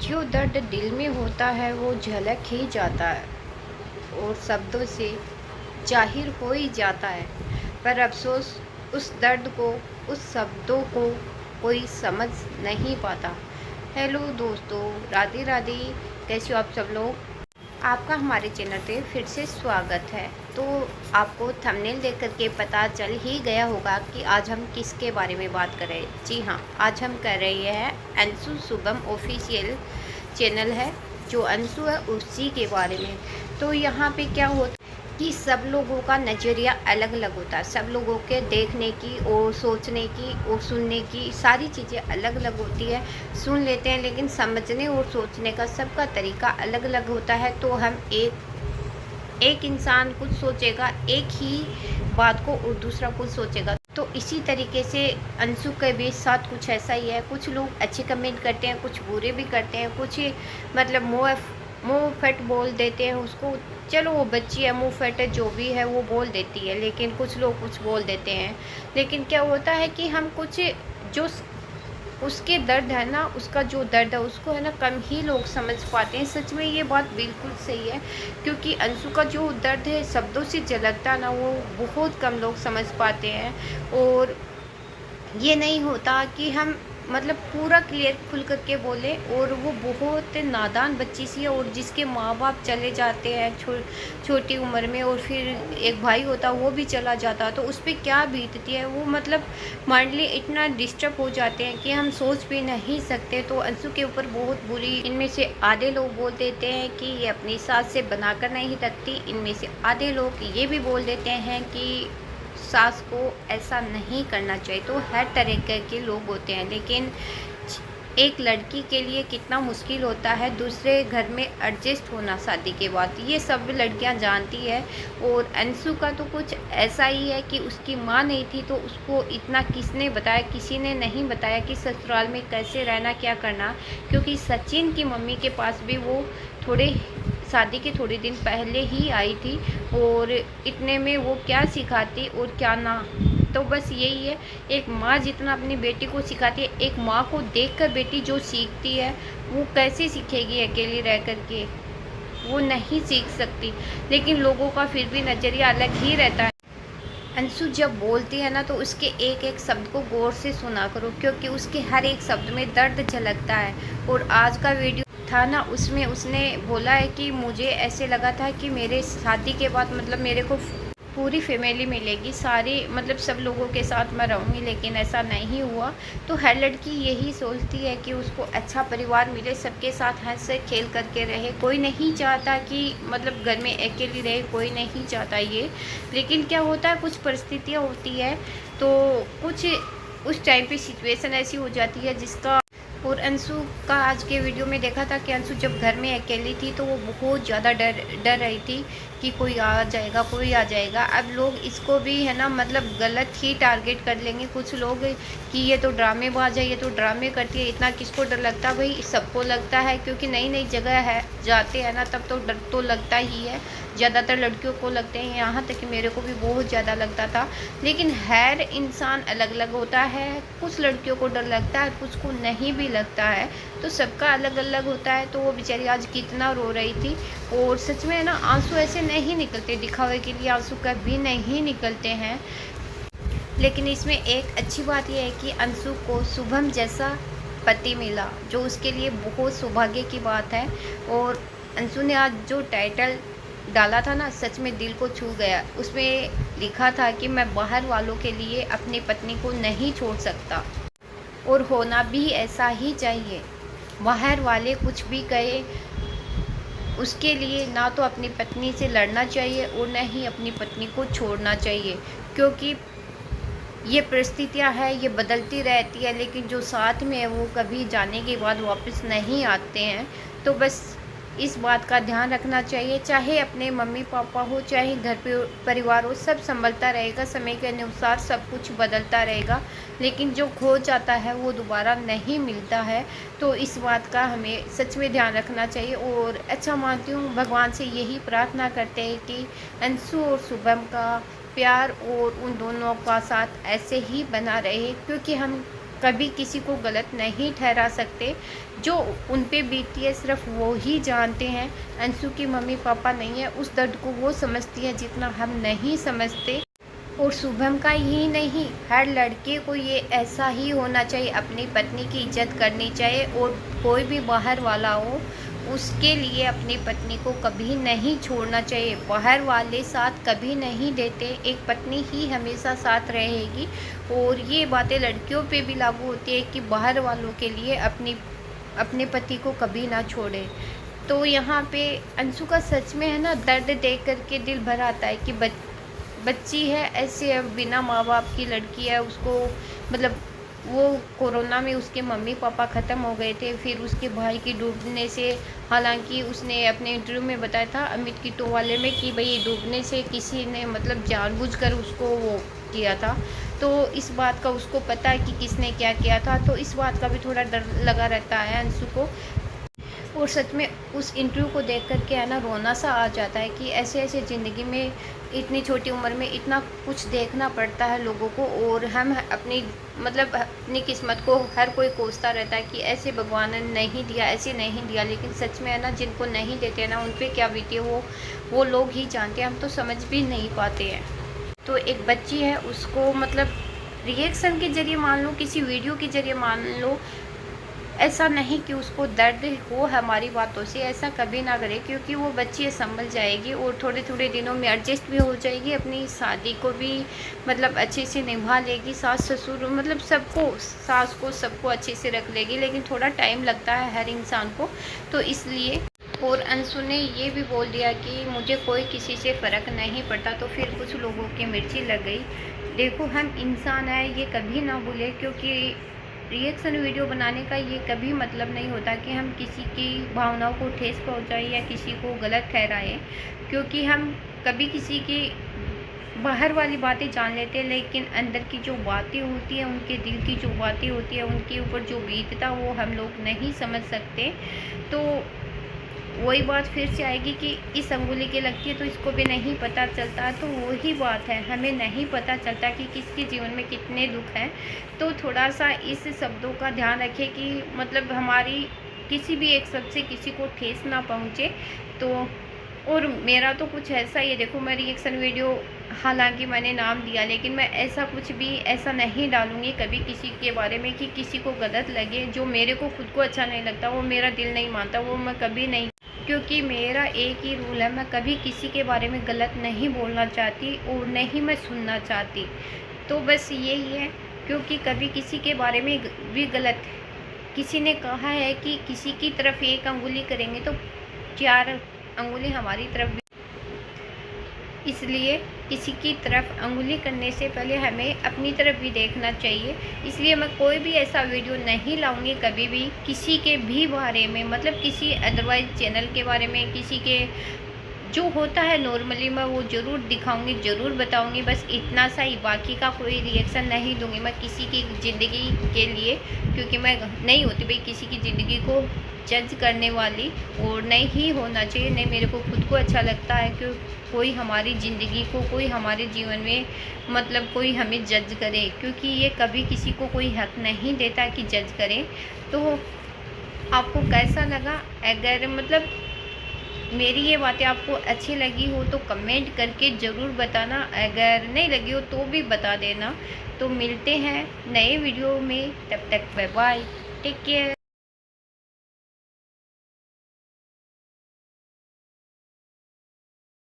जो दर्द दिल में होता है वो झलक ही जाता है और शब्दों से ज़ाहिर हो ही जाता है। पर अफ़सोस उस दर्द को, उस शब्दों को कोई समझ नहीं पाता। हेलो दोस्तों, राधे राधे। कैसे हो आप सब लोग? आपका हमारे चैनल पे फिर से स्वागत है। तो आपको थंबनेल देख कर के पता चल ही गया होगा कि आज हम किसके बारे में बात कर रहे हैं। जी हाँ, आज हम कर रहे हैं अंशु शुभम ऑफिशियल चैनल है, जो अंशु है उसी के बारे में। तो यहाँ पे क्या होता कि सब लोगों का नज़रिया अलग अलग होता है। सब लोगों के देखने की और सोचने की और सुनने की सारी चीज़ें अलग अलग होती है। सुन लेते हैं, लेकिन समझने और सोचने का सबका तरीका अलग अलग होता है। तो हम एक इंसान कुछ सोचेगा एक ही बात को और दूसरा कुछ सोचेगा। तो इसी तरीके से अंशु के भी साथ कुछ ऐसा ही है। कुछ लोग अच्छे कमेंट करते हैं, कुछ बुरे भी करते हैं, कुछ मतलब मुँह फट बोल देते हैं उसको। चलो वो बच्ची है, मुँह फट है, जो भी है वो बोल देती है, लेकिन कुछ लोग कुछ बोल देते हैं। लेकिन क्या होता है कि हम कुछ जो उसके दर्द है ना, उसका जो दर्द है उसको है ना कम ही लोग समझ पाते हैं। सच में ये बात बिल्कुल सही है, क्योंकि अंशु का जो दर्द है शब्दों से झलकता ना, वो बहुत कम लोग समझ पाते हैं। और ये नहीं होता कि हम मतलब पूरा क्लियर खुल करके बोले। और वो बहुत नादान बच्ची सी है, और जिसके माँ बाप चले जाते हैं छोटी उम्र में, और फिर एक भाई होता वो भी चला जाता, तो उस पर क्या बीतती है वो, मतलब माइंडली इतना डिस्टर्ब हो जाते हैं कि हम सोच भी नहीं सकते। तो अंशु के ऊपर बहुत बुरी, इनमें से आधे लोग बोल देते हैं कि ये अपनी सास से बनाकर नहीं रखती। इनमें से आधे लोग ये भी बोल देते हैं कि सास को ऐसा नहीं करना चाहिए। तो हर तरह के लोग होते हैं, लेकिन एक लड़की के लिए कितना मुश्किल होता है दूसरे घर में एडजस्ट होना शादी के बाद, ये सब लड़कियां जानती है। और अंशु का तो कुछ ऐसा ही है कि उसकी माँ नहीं थी, तो उसको इतना किसने बताया? किसी ने नहीं बताया कि ससुराल में कैसे रहना, क्या करना। क्योंकि सचिन की मम्मी के पास भी वो थोड़े शादी के थोड़े दिन पहले ही आई थी, और इतने में वो क्या सिखाती और क्या ना। तो बस यही है, एक माँ जितना अपनी बेटी को सिखाती है, एक माँ को देखकर बेटी जो सीखती है वो कैसे सीखेगी अकेली रह कर के? वो नहीं सीख सकती। लेकिन लोगों का फिर भी नज़रिया अलग ही रहता है। अंशु जब बोलती है ना, तो उसके एक एक शब्द को गौर से सुना करो, क्योंकि उसके हर एक शब्द में दर्द झलकता है। और आज का वीडियो था ना, उसमें उसने बोला है कि मुझे ऐसे लगा था कि मेरे शादी के बाद मतलब मेरे को पूरी फैमिली मिलेगी, सारी मतलब सब लोगों के साथ मैं रहूँगी, लेकिन ऐसा नहीं हुआ। तो हर लड़की यही सोचती है कि उसको अच्छा परिवार मिले, सबके साथ हंस खेल करके रहे। कोई नहीं चाहता कि मतलब घर में अकेली रहे, कोई नहीं चाहता ये। लेकिन क्या होता है, कुछ परिस्थितियाँ होती है, तो कुछ उस टाइम पे सिचुएशन ऐसी हो जाती है जिसका। और अंशु का आज के वीडियो में देखा था कि अंशु जब घर में अकेली थी तो वो बहुत ज़्यादा डर रही थी कि कोई आ जाएगा, कोई आ जाएगा। अब लोग इसको भी है ना मतलब गलत ही टारगेट कर लेंगे कुछ लोग, कि ये तो ड्रामेबाज है, ये तो ड्रामे करती है। इतना किसको डर लगता है भाई? सबको लगता है, क्योंकि नई नई जगह है जाते हैं ना, तब तो डर तो लगता ही है। ज़्यादातर लड़कियों को लगते हैं, यहाँ तक कि मेरे को भी बहुत ज़्यादा लगता था। लेकिन हर इंसान अलग अलग होता है, कुछ लड़कियों को डर लगता है, कुछ को नहीं भी लगता है। तो सबका अलग अलग होता है। तो वो बेचारी आज कितना रो रही थी। और सच में ना, आंसू ऐसे नहीं निकलते, दिखावे के लिए आंसू कभी नहीं निकलते हैं। लेकिन इसमें एक अच्छी बात यह है कि अंशु को शुभम जैसा पति मिला, जो उसके लिए बहुत सौभाग्य की बात है। और अंशु ने आज जो टाइटल डाला था ना, सच में दिल को छू गया। उसमें लिखा था कि मैं बाहर वालों के लिए अपनी पत्नी को नहीं छोड़ सकता, और होना भी ऐसा ही चाहिए। बाहर वाले कुछ भी कहे, उसके लिए ना तो अपनी पत्नी से लड़ना चाहिए और न ही अपनी पत्नी को छोड़ना चाहिए। क्योंकि ये परिस्थितियाँ है, ये बदलती रहती है, लेकिन जो साथ में है वो कभी जाने के बाद वापस नहीं आते हैं। तो बस इस बात का ध्यान रखना चाहिए। चाहे अपने मम्मी पापा हो, चाहे घर पे परिवार हो, सब संभलता रहेगा, समय के अनुसार सब कुछ बदलता रहेगा। लेकिन जो खो जाता है वो दोबारा नहीं मिलता है। तो इस बात का हमें सच में ध्यान रखना चाहिए। और अच्छा मानती हूँ, भगवान से यही प्रार्थना करते हैं कि अंशु और शुभम का प्यार और उन दोनों का साथ ऐसे ही बना रहे, क्योंकि हम कभी किसी को गलत नहीं ठहरा सकते। जो उन पे बीती है सिर्फ वो ही जानते हैं। अंशु की मम्मी पापा नहीं है, उस दर्द को वो समझती है जितना हम नहीं समझते। और शुभम का ही नहीं, हर लड़के को ये ऐसा ही होना चाहिए, अपनी पत्नी की इज्जत करनी चाहिए। और कोई भी बाहर वाला हो उसके लिए अपनी पत्नी को कभी नहीं छोड़ना चाहिए। बाहर वाले साथ कभी नहीं देते, एक पत्नी ही हमेशा साथ रहेगी। और ये बातें लड़कियों पे भी लागू होती है कि बाहर वालों के लिए अपने पति को कभी ना छोड़े। तो यहाँ पे अंशु का सच में है ना, दर्द देख करके दिल भर आता है कि बच्ची है ऐसे, बिना माँ बाप की लड़की है, उसको मतलब वो कोरोना में उसके मम्मी पापा ख़त्म हो गए थे, फिर उसके भाई की डूबने से, हालांकि उसने अपने इंटरव्यू में बताया था अमित कीटो वाले में कि भाई डूबने से किसी ने मतलब जानबूझकर उसको वो किया था। तो इस बात का उसको पता है कि किसने क्या किया था, तो इस बात का भी थोड़ा डर लगा रहता है अंशु को। और सच में उस इंटरव्यू को देख कर के है ना, रोना सा आ जाता है कि ऐसे ऐसे ज़िंदगी में इतनी छोटी उम्र में इतना कुछ देखना पड़ता है लोगों को। और हम अपनी मतलब अपनी किस्मत को हर कोई कोसता रहता है कि ऐसे भगवान ने नहीं दिया, ऐसे नहीं दिया, लेकिन सच में है ना, जिनको नहीं देते ना उन पर क्या बीती है वो लोग ही जानते हैं, हम तो समझ भी नहीं पाते हैं। तो एक बच्ची है, उसको मतलब रिएक्शन के ज़रिए मान लो, किसी वीडियो के ज़रिए मान लो, ऐसा नहीं कि उसको दर्द हो हमारी बातों से, ऐसा कभी ना करे, क्योंकि वो बच्ची संभल जाएगी और थोड़े थोड़े दिनों में एडजस्ट भी हो जाएगी, अपनी शादी को भी मतलब अच्छे से निभा लेगी, सास ससुर मतलब सबको, सास को सबको अच्छे से रख लेगी। लेकिन थोड़ा टाइम लगता है हर इंसान को, तो इसलिए। और अंशु ने ये भी बोल दिया कि मुझे कोई किसी से फ़र्क नहीं पड़ता, तो फिर कुछ लोगों की मिर्ची लग गई। देखो हम इंसान हैं, ये कभी ना भूले, क्योंकि रिएक्शन वीडियो बनाने का ये कभी मतलब नहीं होता कि हम किसी की भावनाओं को ठेस पहुंचाएं या किसी को गलत ठहराएं, क्योंकि हम कभी किसी की बाहर वाली बातें जान लेते हैं, लेकिन अंदर की जो बातें होती हैं, उनके दिल की जो बातें होती है, उनके ऊपर जो बीतता वो हम लोग नहीं समझ सकते। तो वही बात फिर से आएगी कि इस अंगुली की लगती है तो इसको भी नहीं पता चलता। तो वही बात है, हमें नहीं पता चलता कि किसके जीवन में कितने दुख हैं। तो थोड़ा सा इस शब्दों का ध्यान रखें कि मतलब हमारी किसी भी एक शब्द से किसी को ठेस ना पहुँचे। तो और मेरा तो कुछ ऐसा ही है, देखो मैं रिएक्शन वीडियो हालांकि मैंने नाम दिया, लेकिन मैं ऐसा कुछ भी ऐसा नहीं डालूंगी कभी किसी के बारे में कि किसी को गलत लगे। जो मेरे को खुद को अच्छा नहीं लगता, वो मेरा दिल नहीं मानता, वो मैं कभी नहीं, क्योंकि मेरा एक ही रूल है, मैं कभी किसी के बारे में गलत नहीं बोलना चाहती और नहीं मैं सुनना चाहती। तो बस यही है, क्योंकि कभी किसी के बारे में भी गलत, किसी ने कहा है कि किसी की तरफ एक अंगुली करेंगे तो 4 अंगुली हमारी तरफ भी, इसलिए किसी की तरफ अंगुली करने से पहले हमें अपनी तरफ भी देखना चाहिए। इसलिए मैं कोई भी ऐसा वीडियो नहीं लाऊंगी कभी भी किसी के भी बारे में, मतलब किसी अदरवाइज चैनल के बारे में, किसी के जो होता है नॉर्मली मैं वो ज़रूर दिखाऊंगी, ज़रूर बताऊंगी, बस इतना सा ही। बाकी का कोई रिएक्शन नहीं दूंगी मैं किसी की ज़िंदगी के लिए, क्योंकि मैं नहीं होती भाई किसी की ज़िंदगी को जज करने वाली, और नहीं ही होना चाहिए। नहीं, मेरे को खुद को अच्छा लगता है कि कोई हमारी ज़िंदगी को, कोई हमारे जीवन में मतलब कोई हमें जज करे, क्योंकि ये कभी किसी को कोई हक नहीं देता कि जज करे। तो आपको कैसा लगा? अगर मतलब मेरी ये बातें आपको अच्छी लगी हो तो कमेंट करके ज़रूर बताना, अगर नहीं लगी हो तो भी बता देना। तो मिलते हैं नए वीडियो में, तब तक बाय बाय, टेक केयर।